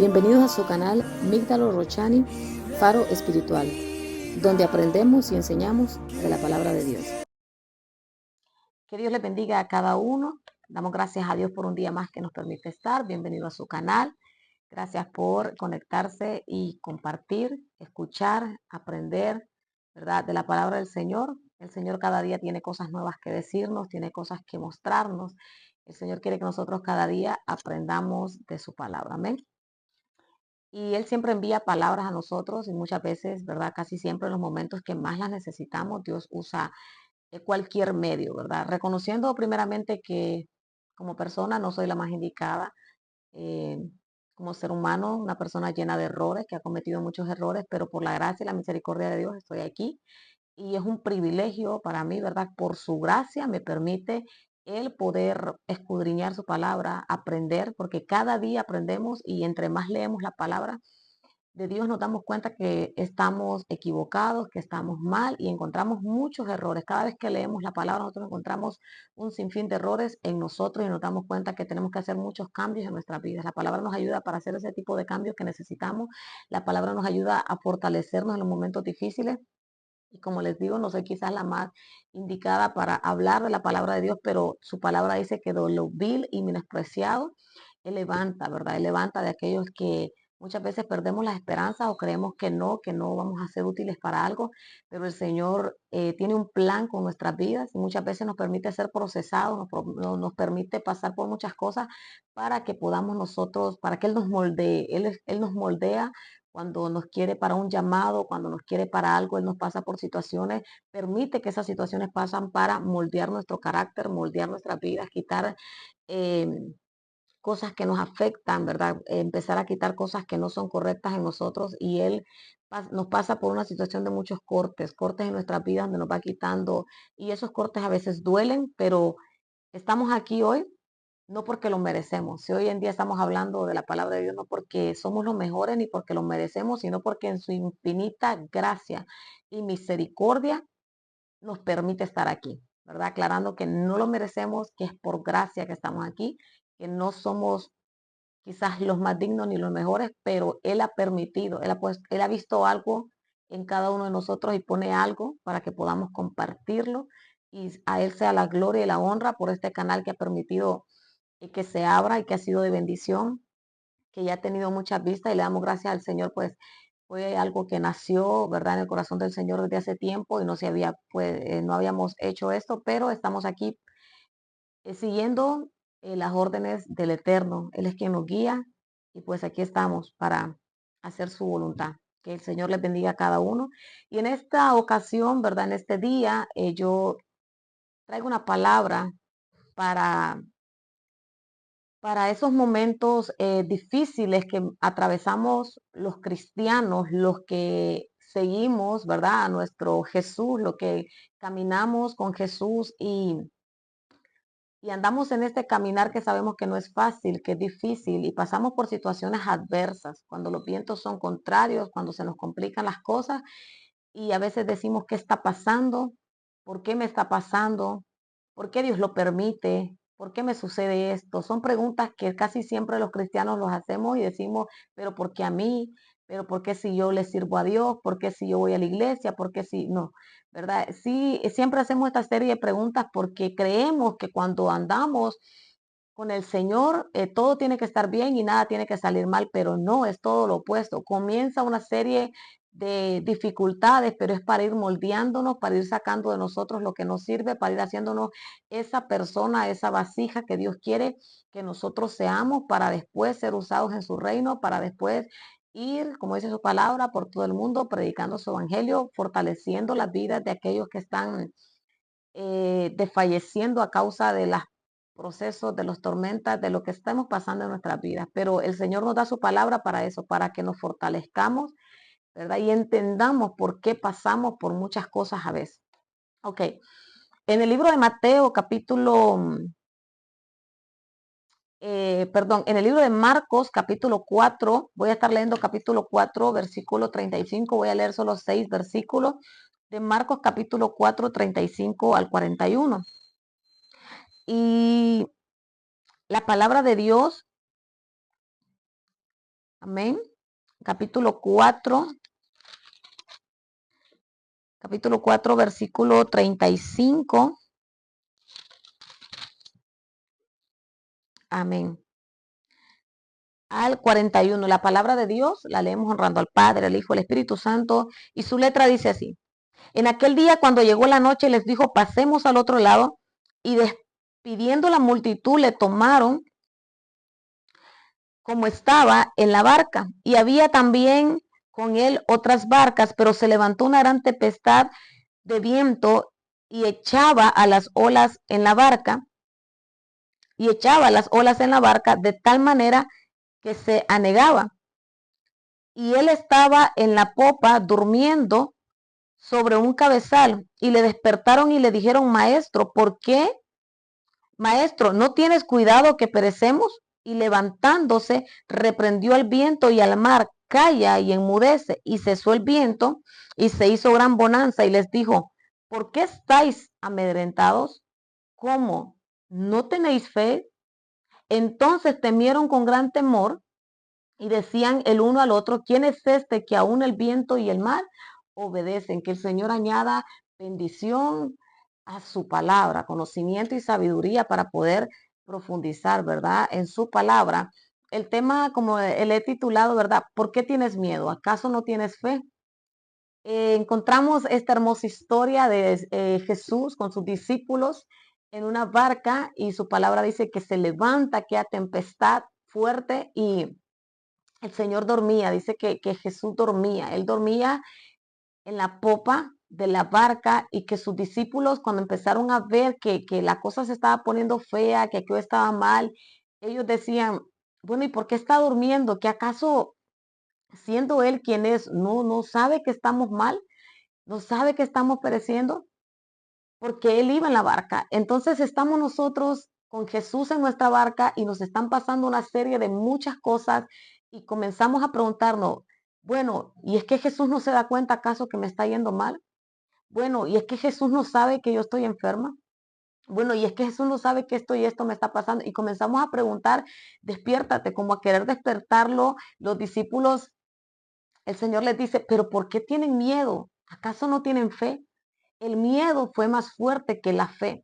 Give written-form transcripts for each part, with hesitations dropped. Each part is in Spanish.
Bienvenidos a su canal Migdalo Rochani, Faro Espiritual, donde aprendemos y enseñamos de la palabra de Dios. Que Dios les bendiga a cada uno. Damos gracias a Dios por un día más que nos permite estar. Bienvenido a su canal. Gracias por conectarse y compartir, escuchar, aprender, ¿verdad?, de la palabra del Señor. El Señor cada día tiene cosas nuevas que decirnos, tiene cosas que mostrarnos. El Señor quiere que nosotros cada día aprendamos de su palabra. Amén. Y Él siempre envía palabras a nosotros y muchas veces, ¿verdad? Casi siempre en los momentos que más las necesitamos, Dios usa cualquier medio, ¿verdad? Reconociendo primeramente que como persona no soy la más indicada, eh, como ser humano, una persona llena de errores, que ha cometido muchos errores, pero por la gracia y la misericordia de Dios estoy aquí. Y es un privilegio para mí, ¿verdad? Por su gracia me permite el poder escudriñar su palabra, aprender, porque cada día aprendemos y entre más leemos la palabra de Dios nos damos cuenta que estamos equivocados, que estamos mal y encontramos muchos errores. Cada vez que leemos la palabra nosotros encontramos un sinfín de errores en nosotros y nos damos cuenta que tenemos que hacer muchos cambios en nuestras vidas. La palabra nos ayuda para hacer ese tipo de cambios que necesitamos. La palabra nos ayuda a fortalecernos en los momentos difíciles. Y como les digo, no soy quizás la más indicada para hablar de la palabra de Dios, pero su palabra dice que de lo vil y menospreciado, Él levanta, ¿verdad? Él levanta de aquellos que muchas veces perdemos las esperanzas o creemos que no vamos a ser útiles para algo, pero el Señor tiene un plan con nuestras vidas y muchas veces nos permite ser procesados, nos permite pasar por muchas cosas para que podamos nosotros, para que Él nos moldee. Él nos moldea cuando nos quiere para un llamado, cuando nos quiere para algo, Él nos pasa por situaciones, permite que esas situaciones pasan para moldear nuestro carácter, moldear nuestras vidas, quitar eh, cosas que nos afectan, ¿verdad? Empezar a quitar cosas que no son correctas en nosotros y Él nos pasa por una situación de muchos cortes en nuestras vidas donde nos va quitando y esos cortes a veces duelen, pero estamos aquí hoy no porque lo merecemos. Si hoy en día estamos hablando de la palabra de Dios, no porque somos los mejores ni porque lo merecemos, sino porque en su infinita gracia y misericordia nos permite estar aquí, ¿verdad? Aclarando que no lo merecemos, que es por gracia que estamos aquí, que no somos quizás los más dignos ni los mejores, pero Él ha permitido, Él ha visto algo en cada uno de nosotros y pone algo para que podamos compartirlo y a Él sea la gloria y la honra por este canal que ha permitido y que se abra y que ha sido de bendición, que ya ha tenido muchas vistas y le damos gracias al Señor, pues fue algo que nació, ¿verdad?, en el corazón del Señor desde hace tiempo y no se había, pues, no habíamos hecho esto, pero estamos aquí siguiendo las órdenes del Eterno. Él es quien nos guía y pues aquí estamos para hacer su voluntad. Que el Señor les bendiga a cada uno. Y en esta ocasión, ¿verdad?, en este día, yo traigo una palabra para esos momentos difíciles que atravesamos los cristianos, los que seguimos, ¿verdad?, a nuestro Jesús, lo que caminamos con Jesús y andamos en este caminar que sabemos que no es fácil, que es difícil y pasamos por situaciones adversas, cuando los vientos son contrarios, cuando se nos complican las cosas y a veces decimos, ¿qué está pasando? ¿Por qué me está pasando? ¿Por qué Dios lo permite? ¿Por qué me sucede esto? Son preguntas que casi siempre los cristianos los hacemos y decimos, pero ¿por qué a mí? ¿Pero por qué si yo le sirvo a Dios? ¿Por qué si yo voy a la iglesia? ¿Por qué si no? ¿Verdad? Sí, siempre hacemos esta serie de preguntas porque creemos que cuando andamos con el Señor, todo tiene que estar bien y nada tiene que salir mal, pero no, es todo lo opuesto. Comienza una serie de dificultades, pero es para ir moldeándonos, para ir sacando de nosotros lo que nos sirve, para ir haciéndonos esa persona, esa vasija que Dios quiere que nosotros seamos para después ser usados en su reino, para después ir, como dice su palabra, por todo el mundo predicando su evangelio, fortaleciendo las vidas de aquellos que están desfalleciendo a causa de los procesos, de las tormentas, de lo que estamos pasando en nuestras vidas. Pero el Señor nos da su palabra para eso, para que nos fortalezcamos, ¿verdad? Y entendamos por qué pasamos por muchas cosas a veces. Ok, en el libro de Mateo, en el libro de Marcos, capítulo 4, voy a estar leyendo capítulo 4, versículo 35, voy a leer solo 6 versículos de Marcos, capítulo 4, 35 al 41. Y la palabra de Dios Amén. Capítulo 4, versículo 35. Amén. Al 41. La palabra de Dios la leemos honrando al Padre, al Hijo, al Espíritu Santo, y su letra dice así. En aquel día, cuando llegó la noche, les dijo, pasemos al otro lado, y despidiendo la multitud, le tomaron como estaba en la barca. Y había también con él otras barcas, pero se levantó una gran tempestad de viento y echaba a las olas en la barca, de tal manera que se anegaba. Y él estaba en la popa durmiendo sobre un cabezal, y le despertaron y le dijeron, maestro, ¿por qué? Maestro, ¿no tienes cuidado que perecemos? Y levantándose, reprendió al viento y al mar, calla y enmudece. Y cesó el viento y se hizo gran bonanza, y les dijo, ¿por qué estáis amedrentados? ¿Cómo? ¿No tenéis fe? Entonces temieron con gran temor y decían el uno al otro, ¿quién es este que aún el viento y el mar obedecen? Que el Señor añada bendición a su palabra, conocimiento y sabiduría para poder profundizar, ¿verdad? En su palabra. El tema, como le he titulado, ¿verdad? ¿Por qué tienes miedo? ¿Acaso no tienes fe? Encontramos esta hermosa historia de Jesús con sus discípulos en una barca, y su palabra dice que se levanta aquella tempestad fuerte y el Señor dormía. Dice que Jesús dormía. Él dormía en la popa de la barca, y que sus discípulos, cuando empezaron a ver que la cosa se estaba poniendo fea, que aquello estaba mal, ellos decían, bueno, ¿y por qué está durmiendo? ¿Que acaso, siendo Él quien es, no sabe que estamos mal? ¿No sabe que estamos pereciendo? Porque Él iba en la barca. Entonces estamos nosotros con Jesús en nuestra barca, y nos están pasando una serie de muchas cosas, y comenzamos a preguntarnos, bueno, ¿y es que Jesús no se da cuenta acaso que me está yendo mal? Bueno, ¿y es que Jesús no sabe que yo estoy enferma? Bueno, ¿y es que Jesús no sabe que esto y esto me está pasando? Y comenzamos a preguntar, despiértate, como a querer despertarlo. Los discípulos, el Señor les dice, pero ¿por qué tienen miedo? ¿Acaso no tienen fe? El miedo fue más fuerte que la fe.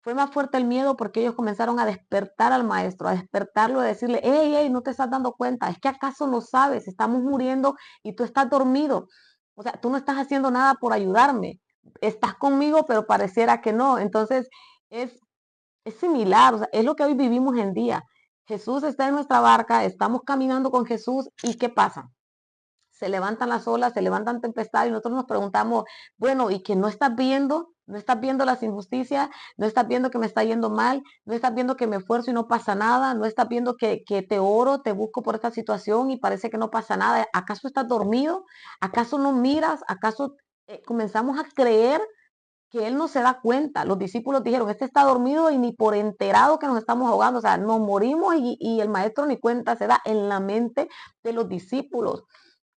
Fue más fuerte el miedo porque ellos comenzaron a despertar al maestro, a despertarlo, a decirle, hey, hey, no te estás dando cuenta, es que acaso no sabes, estamos muriendo y tú estás dormido. O sea, tú no estás haciendo nada por ayudarme. Estás conmigo, pero pareciera que no. Entonces, es, es similar, o sea, es lo que hoy vivimos en día. Jesús está en nuestra barca, estamos caminando con Jesús, ¿y qué pasa? Se levantan las olas, se levantan tempestades, y nosotros nos preguntamos, bueno, ¿y que no estás viendo? ¿No estás viendo las injusticias? ¿No estás viendo que me está yendo mal? ¿No estás viendo que me esfuerzo y no pasa nada? ¿No estás viendo que te oro, te busco por esta situación y parece que no pasa nada? ¿Acaso estás dormido? ¿Acaso no miras? ¿Acaso comenzamos a creer que él no se da cuenta? Los discípulos dijeron, este está dormido y ni por enterado que nos estamos ahogando, o sea, nos morimos, y el maestro ni cuenta se da, en la mente de los discípulos.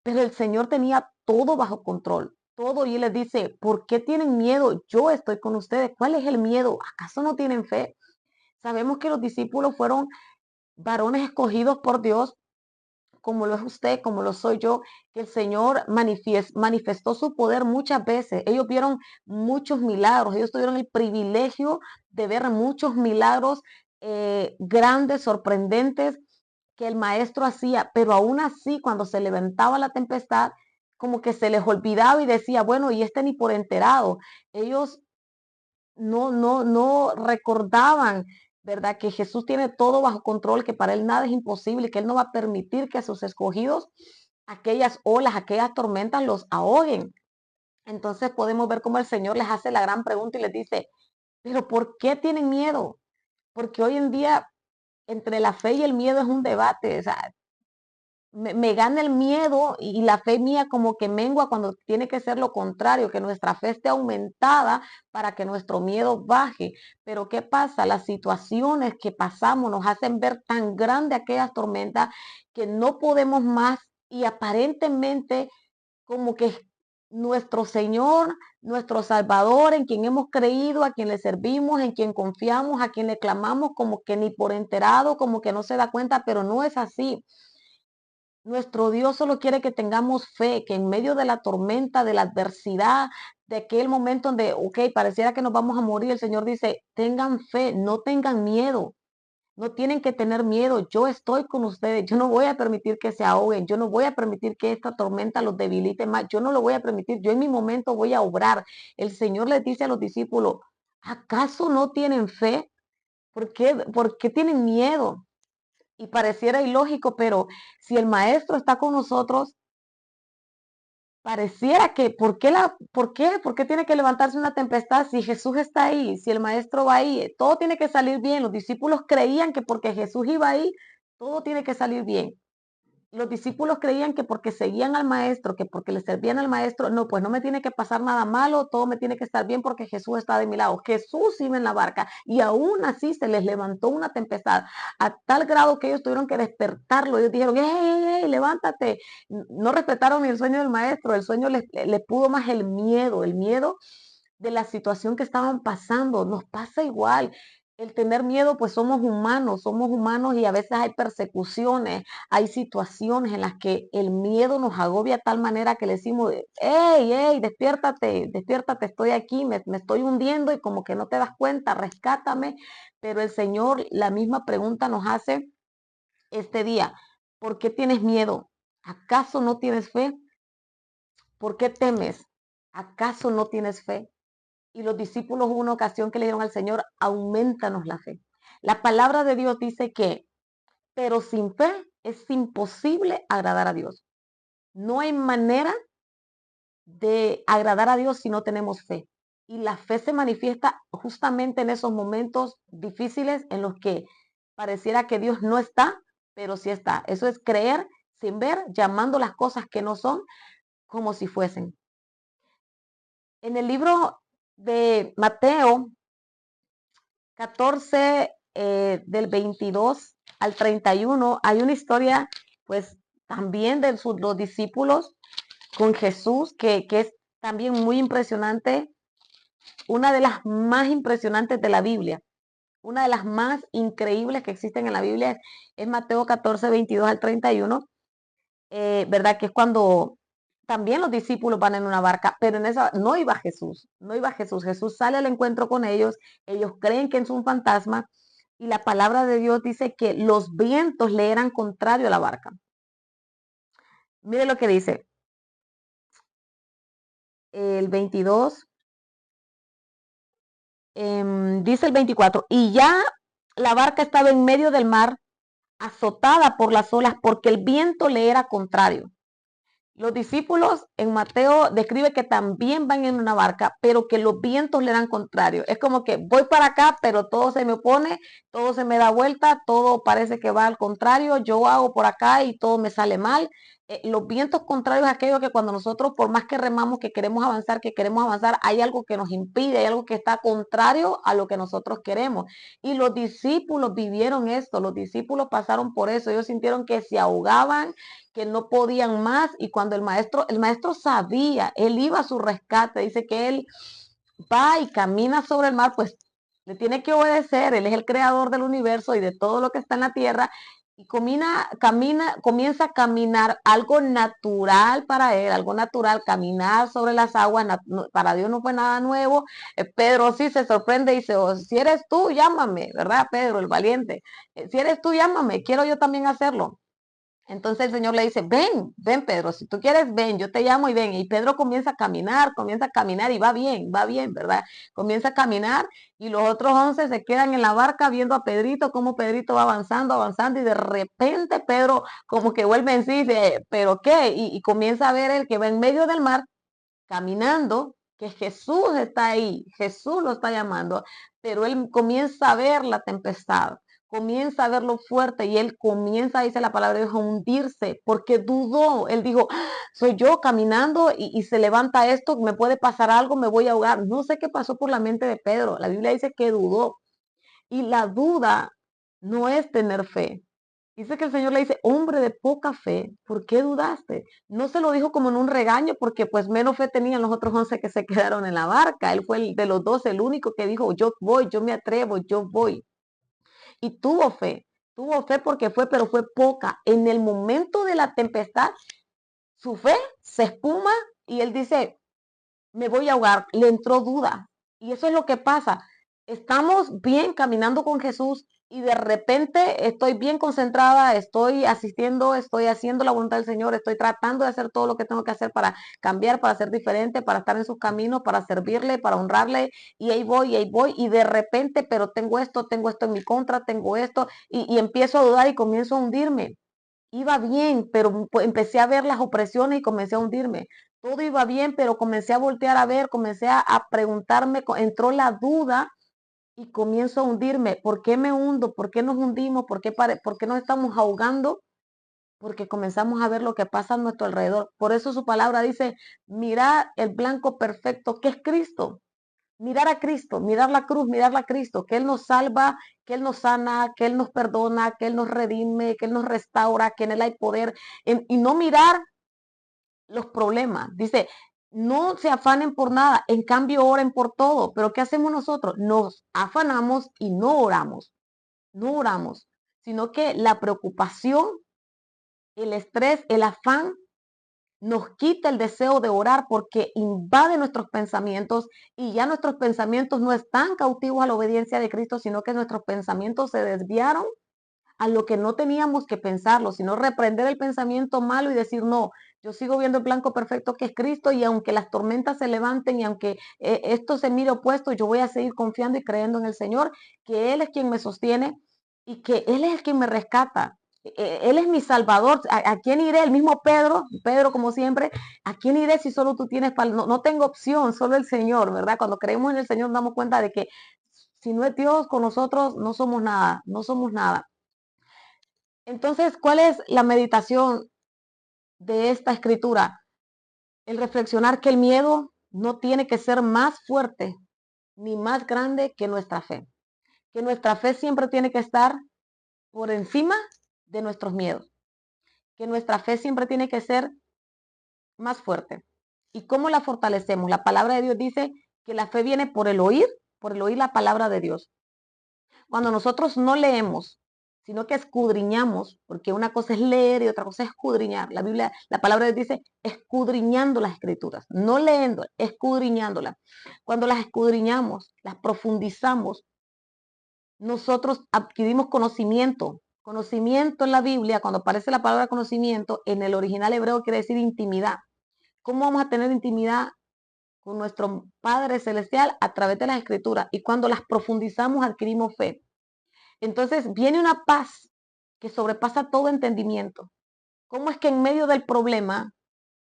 Pero el Señor tenía todo bajo control, todo, y Él les dice, ¿por qué tienen miedo? Yo estoy con ustedes. ¿Cuál es el miedo? ¿Acaso no tienen fe? Sabemos que los discípulos fueron varones escogidos por Dios, como lo es usted, como lo soy yo, que el Señor manifestó su poder muchas veces. Ellos vieron muchos milagros, ellos tuvieron el privilegio de ver muchos milagros grandes, sorprendentes, que el maestro hacía, pero aún así, cuando se levantaba la tempestad, como que se les olvidaba y decía, bueno, y este ni por enterado. Ellos no recordaban, ¿verdad? Que Jesús tiene todo bajo control, que para él nada es imposible, que él no va a permitir que a sus escogidos aquellas olas, aquellas tormentas los ahoguen. Entonces podemos ver cómo el Señor les hace la gran pregunta y les dice, pero ¿por qué tienen miedo? Porque hoy en día entre la fe y el miedo es un debate. O sea, me gana el miedo, y la fe mía como que mengua cuando tiene que ser lo contrario, que nuestra fe esté aumentada para que nuestro miedo baje. Pero ¿qué pasa? Las situaciones que pasamos nos hacen ver tan grande aquellas tormentas que no podemos más, y aparentemente como que nuestro Señor, nuestro Salvador, en quien hemos creído, a quien le servimos, en quien confiamos, a quien le clamamos, como que ni por enterado, como que no se da cuenta, pero no es así. Nuestro Dios solo quiere que tengamos fe, que en medio de la tormenta, de la adversidad, de aquel momento donde, ok, pareciera que nos vamos a morir, el Señor dice, tengan fe, no tengan miedo. No tienen que tener miedo, yo estoy con ustedes, yo no voy a permitir que se ahoguen, yo no voy a permitir que esta tormenta los debilite más, yo no lo voy a permitir, yo en mi momento voy a obrar. El Señor les dice a los discípulos, ¿acaso no tienen fe? ¿Por qué tienen miedo? Y pareciera ilógico, pero si el Maestro está con nosotros, pareciera que, ¿por qué tiene que levantarse una tempestad si Jesús está ahí, si el Maestro va ahí? Todo tiene que salir bien. Los discípulos creían que porque Jesús iba ahí, todo tiene que salir bien. Los discípulos creían que porque seguían al maestro, que porque le servían al maestro, no, pues no me tiene que pasar nada malo, todo me tiene que estar bien porque Jesús está de mi lado. Jesús iba en la barca y aún así se les levantó una tempestad a tal grado que ellos tuvieron que despertarlo. Ellos dijeron, ¡hey, levántate! No respetaron ni el sueño del maestro, el sueño les pudo más el miedo de la situación que estaban pasando. Nos pasa igual. El tener miedo, pues somos humanos y a veces hay persecuciones, hay situaciones en las que el miedo nos agobia de tal manera que le decimos, hey, despiértate, despiértate, estoy aquí, me estoy hundiendo y como que no te das cuenta, rescátame. Pero el Señor la misma pregunta nos hace este día, ¿por qué tienes miedo? ¿Acaso no tienes fe? ¿Por qué temes? ¿Acaso no tienes fe? Y los discípulos hubo una ocasión que le dijeron al Señor, aumentanos la fe. La palabra de Dios dice que, pero sin fe es imposible agradar a Dios. No hay manera de agradar a Dios si no tenemos fe. Y la fe se manifiesta justamente en esos momentos difíciles en los que pareciera que Dios no está, pero sí está. Eso es creer sin ver, llamando las cosas que no son como si fuesen. En el libro de Mateo 14, del 22 al 31, hay una historia, pues, también de los discípulos con Jesús, que es también muy impresionante, una de las más impresionantes de la Biblia, una de las más increíbles que existen en la Biblia es Mateo 14, 22 al 31, ¿verdad? Que es cuando también los discípulos van en una barca, pero en esa no iba Jesús, no iba Jesús. Jesús sale al encuentro con ellos creen que es un fantasma y la palabra de Dios dice que los vientos le eran contrario a la barca. Mire lo que dice el 22, dice el 24, y ya la barca estaba en medio del mar, azotada por las olas, porque el viento le era contrario. Los discípulos en Mateo describe que también van en una barca, pero que los vientos le dan contrario. Es como que voy para acá, pero todo se me opone, todo se me da vuelta, todo parece que va al contrario, yo hago por acá y todo me sale mal. Los vientos contrarios es aquello que cuando nosotros, por más que remamos, que queremos avanzar, hay algo que nos impide, hay algo que está contrario a lo que nosotros queremos. Y los discípulos vivieron esto, los discípulos pasaron por eso, ellos sintieron que se ahogaban, que no podían más y cuando el maestro sabía, él iba a su rescate, dice que él va y camina sobre el mar, pues le tiene que obedecer, él es el creador del universo y de todo lo que está en la tierra y comienza a caminar algo natural para él, algo natural, caminar sobre las aguas, para Dios no fue nada nuevo. Pedro sí se sorprende y dice, oh, si eres tú, llámame, ¿verdad? Pedro, el valiente, si eres tú, llámame, quiero yo también hacerlo. Entonces el Señor le dice, ven Pedro, si tú quieres, ven, yo te llamo y ven. Y Pedro comienza a caminar y va bien, ¿verdad? Comienza a caminar y los otros 11 se quedan en la barca viendo a Pedrito, cómo Pedrito va avanzando y de repente Pedro como que vuelve en sí y dice, ¿pero qué? Y comienza a ver el que va en medio del mar caminando, que Jesús está ahí, Jesús lo está llamando, pero él comienza a ver la tempestad, comienza a ver lo fuerte y él comienza, dice la palabra de Dios, a hundirse porque dudó. Él dijo, soy yo caminando y se levanta esto, me puede pasar algo, me voy a ahogar. No sé qué pasó por la mente de Pedro. La Biblia dice que dudó y la duda no es tener fe. Dice que el Señor le dice, hombre de poca fe, ¿por qué dudaste? No se lo dijo como en un regaño, porque pues menos fe tenían los otros 11 que se quedaron en la barca. Él fue de los 12 el único que dijo, yo voy, yo me atrevo, yo voy. Y tuvo Tuvo fe porque fue, pero fue poca. En el momento de la tempestad, su fe se espuma y él dice, me voy a ahogar. Le entró duda. Y eso es lo que pasa. Estamos bien caminando con Jesús y de repente estoy bien concentrada, estoy asistiendo, estoy haciendo la voluntad del Señor, estoy tratando de hacer todo lo que tengo que hacer para cambiar, para ser diferente, para estar en sus caminos, para servirle, para honrarle, y ahí voy, y de repente, pero tengo esto en mi contra, tengo esto, y empiezo a dudar y comienzo a hundirme. Iba bien, pero empecé a ver las opresiones y comencé a hundirme. Todo iba bien, pero comencé a voltear a ver, comencé a preguntarme, entró la duda y comienzo a hundirme. ¿Por qué me hundo? ¿Por qué nos hundimos? ¿Por qué nos estamos ahogando? Porque comenzamos a ver lo que pasa a nuestro alrededor. Por eso su palabra dice, mirad el blanco perfecto que es Cristo. Mirar a Cristo, mirar la cruz, mirarla a Cristo, que Él nos salva, que Él nos sana, que Él nos perdona, que Él nos redime, que Él nos restaura, que en Él hay poder, y no mirar los problemas. Dice, no se afanen por nada, en cambio oren por todo. Pero ¿qué hacemos nosotros? Nos afanamos y no oramos, sino que la preocupación, el estrés, el afán nos quita el deseo de orar porque invade nuestros pensamientos y ya nuestros pensamientos no están cautivos a la obediencia de Cristo, sino que nuestros pensamientos se desviaron a lo que no teníamos que pensarlo, sino reprender el pensamiento malo y decir, no, yo sigo viendo el blanco perfecto que es Cristo y aunque las tormentas se levanten y aunque esto se mire opuesto, yo voy a seguir confiando y creyendo en el Señor, que Él es quien me sostiene y que Él es quien me rescata. Él es mi salvador. ¿A quién iré? El mismo Pedro como siempre, ¿a quién iré si solo tú tienes para... No tengo opción, solo el Señor, ¿verdad? Cuando creemos en el Señor nos damos cuenta de que si no es Dios con nosotros, no somos nada, no somos nada. Entonces, ¿cuál es la meditación de esta escritura? El reflexionar que el miedo no tiene que ser más fuerte ni más grande que nuestra fe. Que nuestra fe siempre tiene que estar por encima de nuestros miedos. Que nuestra fe siempre tiene que ser más fuerte. ¿Y cómo la fortalecemos? La palabra de Dios dice que la fe viene por el oír la palabra de Dios. Cuando nosotros no leemos, sino que escudriñamos, porque una cosa es leer y otra cosa es escudriñar. La Biblia, la palabra de Dios dice escudriñando las escrituras, no leyendo, escudriñándolas. Cuando las escudriñamos, las profundizamos, nosotros adquirimos conocimiento. Conocimiento en la Biblia, cuando aparece la palabra conocimiento, en el original hebreo quiere decir intimidad. ¿Cómo vamos a tener intimidad con nuestro Padre Celestial? A través de las escrituras. Y cuando las profundizamos, adquirimos fe. Entonces viene una paz que sobrepasa todo entendimiento. ¿Cómo es que en medio del problema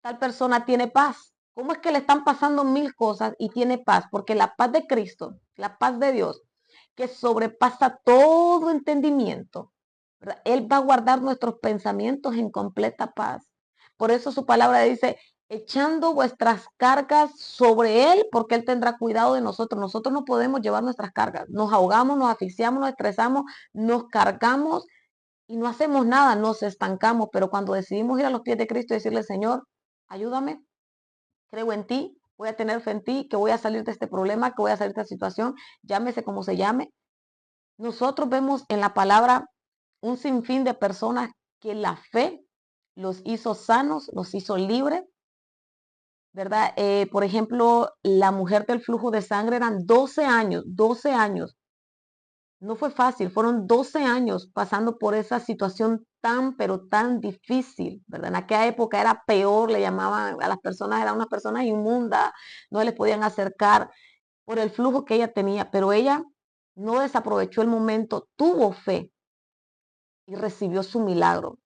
tal persona tiene paz? ¿Cómo es que le están pasando mil cosas y tiene paz? Porque la paz de Cristo, la paz de Dios, que sobrepasa todo entendimiento, ¿verdad? Él va a guardar nuestros pensamientos en completa paz. Por eso su palabra dice, echando vuestras cargas sobre Él, porque Él tendrá cuidado de nosotros. Nosotros no podemos llevar nuestras cargas. Nos ahogamos, nos asfixiamos, nos estresamos, nos cargamos y no hacemos nada, nos estancamos. Pero cuando decidimos ir a los pies de Cristo y decirle, Señor, ayúdame, creo en ti, voy a tener fe en ti, que voy a salir de este problema, que voy a salir de esta situación, llámese como se llame. Nosotros vemos en la palabra un sinfín de personas que la fe los hizo sanos, los hizo libres, ¿verdad? Por ejemplo, la mujer del flujo de sangre eran 12 años, 12 años. No fue fácil, fueron 12 años pasando por esa situación tan, pero tan difícil, ¿verdad? En aquella época era peor, le llamaban a las personas, eran unas personas inmundas, no les podían acercar por el flujo que ella tenía, pero ella no desaprovechó el momento, tuvo fe y recibió su milagro.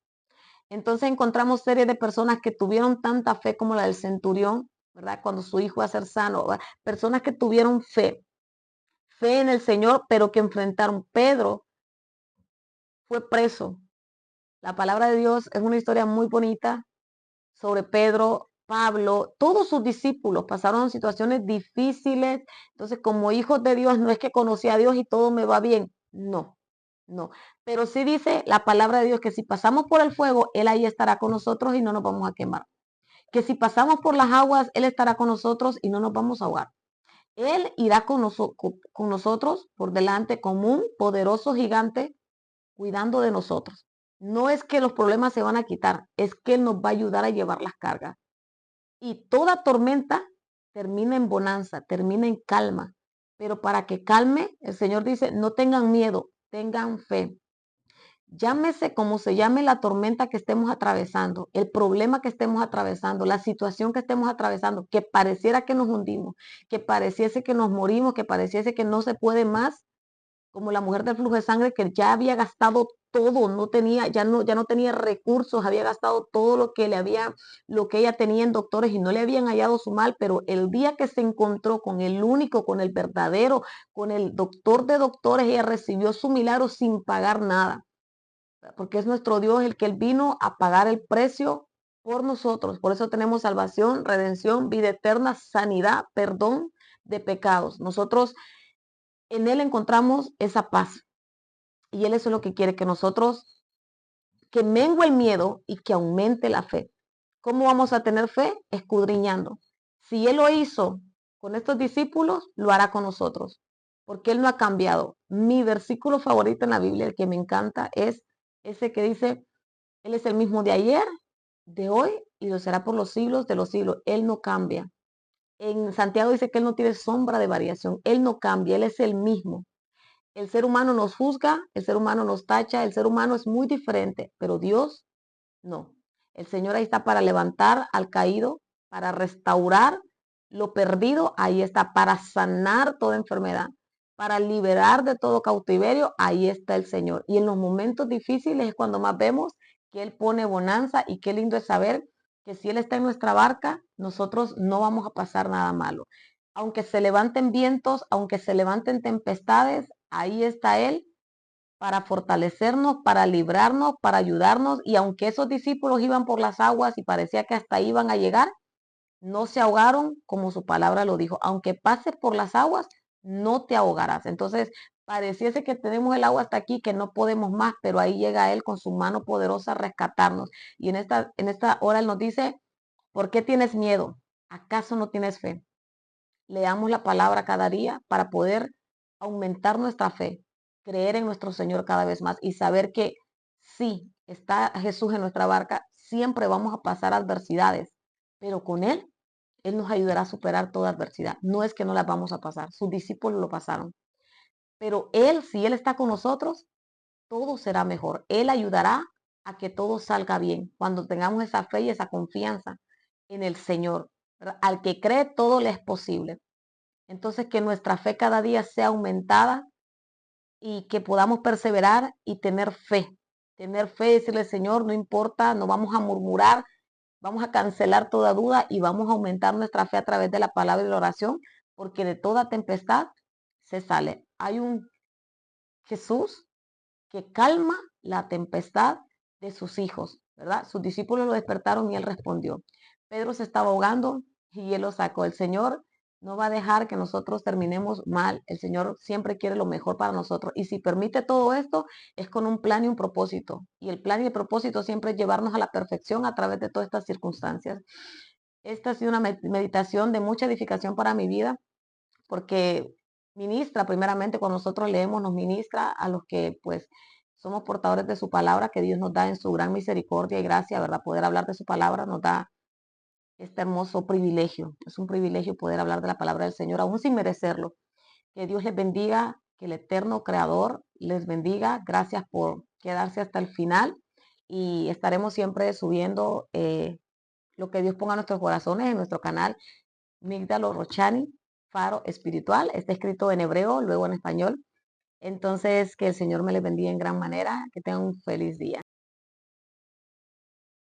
Entonces encontramos series de personas que tuvieron tanta fe como la del centurión, ¿verdad? Cuando su hijo iba a ser sano, ¿verdad? Personas que tuvieron fe en el Señor, pero que enfrentaron. Pedro fue preso. La palabra de Dios es una historia muy bonita sobre Pedro, Pablo, todos sus discípulos pasaron situaciones difíciles. Entonces, como hijos de Dios, no es que conocí a Dios y todo me va bien. No, no. Pero sí dice la palabra de Dios que si pasamos por el fuego, Él ahí estará con nosotros y no nos vamos a quemar. Que si pasamos por las aguas, Él estará con nosotros y no nos vamos a ahogar. Él irá con nosotros por delante como un poderoso gigante cuidando de nosotros. No es que los problemas se van a quitar, es que Él nos va a ayudar a llevar las cargas. Y toda tormenta termina en bonanza, termina en calma. Pero para que calme, el Señor dice, no tengan miedo, tengan fe. Llámese como se llame la tormenta que estemos atravesando, el problema que estemos atravesando, la situación que estemos atravesando, que pareciera que nos hundimos, que pareciese que nos morimos, que pareciese que no se puede más, como la mujer del flujo de sangre que ya había gastado todo, no tenía, ya no tenía recursos, había gastado todo lo que ella tenía en doctores y no le habían hallado su mal, pero el día que se encontró con el único, con el verdadero, con el doctor de doctores, ella recibió su milagro sin pagar nada, porque es nuestro Dios el que Él vino a pagar el precio por nosotros. Por eso tenemos salvación, redención, vida eterna, sanidad, perdón de pecados. Nosotros en Él encontramos esa paz. Y Él eso es lo que quiere, que nosotros, que mengue el miedo y que aumente la fe. ¿Cómo vamos a tener fe? Escudriñando. Si Él lo hizo con estos discípulos, lo hará con nosotros, porque Él no ha cambiado. Mi versículo favorito en la Biblia, el que me encanta, es ese que dice, Él es el mismo de ayer, de hoy y lo será por los siglos de los siglos. Él no cambia. En Santiago dice que Él no tiene sombra de variación. Él no cambia, Él es el mismo. El ser humano nos juzga, el ser humano nos tacha, el ser humano es muy diferente, pero Dios no. El Señor ahí está para levantar al caído, para restaurar lo perdido, ahí está para sanar toda enfermedad, para liberar de todo cautiverio, ahí está el Señor. Y en los momentos difíciles es cuando más vemos que Él pone bonanza y qué lindo es saber que si Él está en nuestra barca, nosotros no vamos a pasar nada malo. Aunque se levanten vientos, aunque se levanten tempestades, ahí está Él para fortalecernos, para librarnos, para ayudarnos. Y aunque esos discípulos iban por las aguas y parecía que hasta iban a llegar, no se ahogaron como su palabra lo dijo. Aunque pases por las aguas, no te ahogarás. Entonces, pareciese que tenemos el agua hasta aquí, que no podemos más, pero ahí llega Él con su mano poderosa a rescatarnos. Y en esta hora Él nos dice, ¿por qué tienes miedo? ¿Acaso no tienes fe? Leamos la palabra cada día para poder aumentar nuestra fe, creer en nuestro Señor cada vez más y saber que sí, está Jesús en nuestra barca, siempre vamos a pasar adversidades, pero con Él nos ayudará a superar toda adversidad. No es que no las vamos a pasar, sus discípulos lo pasaron, pero Él, si Él está con nosotros, todo será mejor. Él ayudará a que todo salga bien cuando tengamos esa fe y esa confianza en el Señor. Al que cree, todo le es posible. Entonces, que nuestra fe cada día sea aumentada y que podamos perseverar y tener fe. Tener fe, decirle, Señor, no importa, no vamos a murmurar, vamos a cancelar toda duda y vamos a aumentar nuestra fe a través de la palabra y la oración, porque de toda tempestad se sale. Hay un Jesús que calma la tempestad de sus hijos, ¿verdad? Sus discípulos lo despertaron y él respondió. Pedro se estaba ahogando y él lo sacó. El Señor no va a dejar que nosotros terminemos mal. El Señor siempre quiere lo mejor para nosotros. Y si permite todo esto, es con un plan y un propósito. Y el plan y el propósito siempre es llevarnos a la perfección a través de todas estas circunstancias. Esta ha sido una meditación de mucha edificación para mi vida, porque ministra, primeramente, cuando nosotros leemos, nos ministra a los que pues somos portadores de su palabra, que Dios nos da en su gran misericordia y gracia, ¿verdad? Poder hablar de su palabra nos da este hermoso privilegio. Es un privilegio poder hablar de la palabra del Señor, aún sin merecerlo. Que Dios les bendiga, que el eterno creador les bendiga. Gracias por quedarse hasta el final y estaremos siempre subiendo lo que Dios ponga en nuestros corazones en nuestro canal Migdalo Rochani, Faro Espiritual. Está escrito en hebreo, luego en español. Entonces, que el Señor me les bendiga en gran manera. Que tengan un feliz día.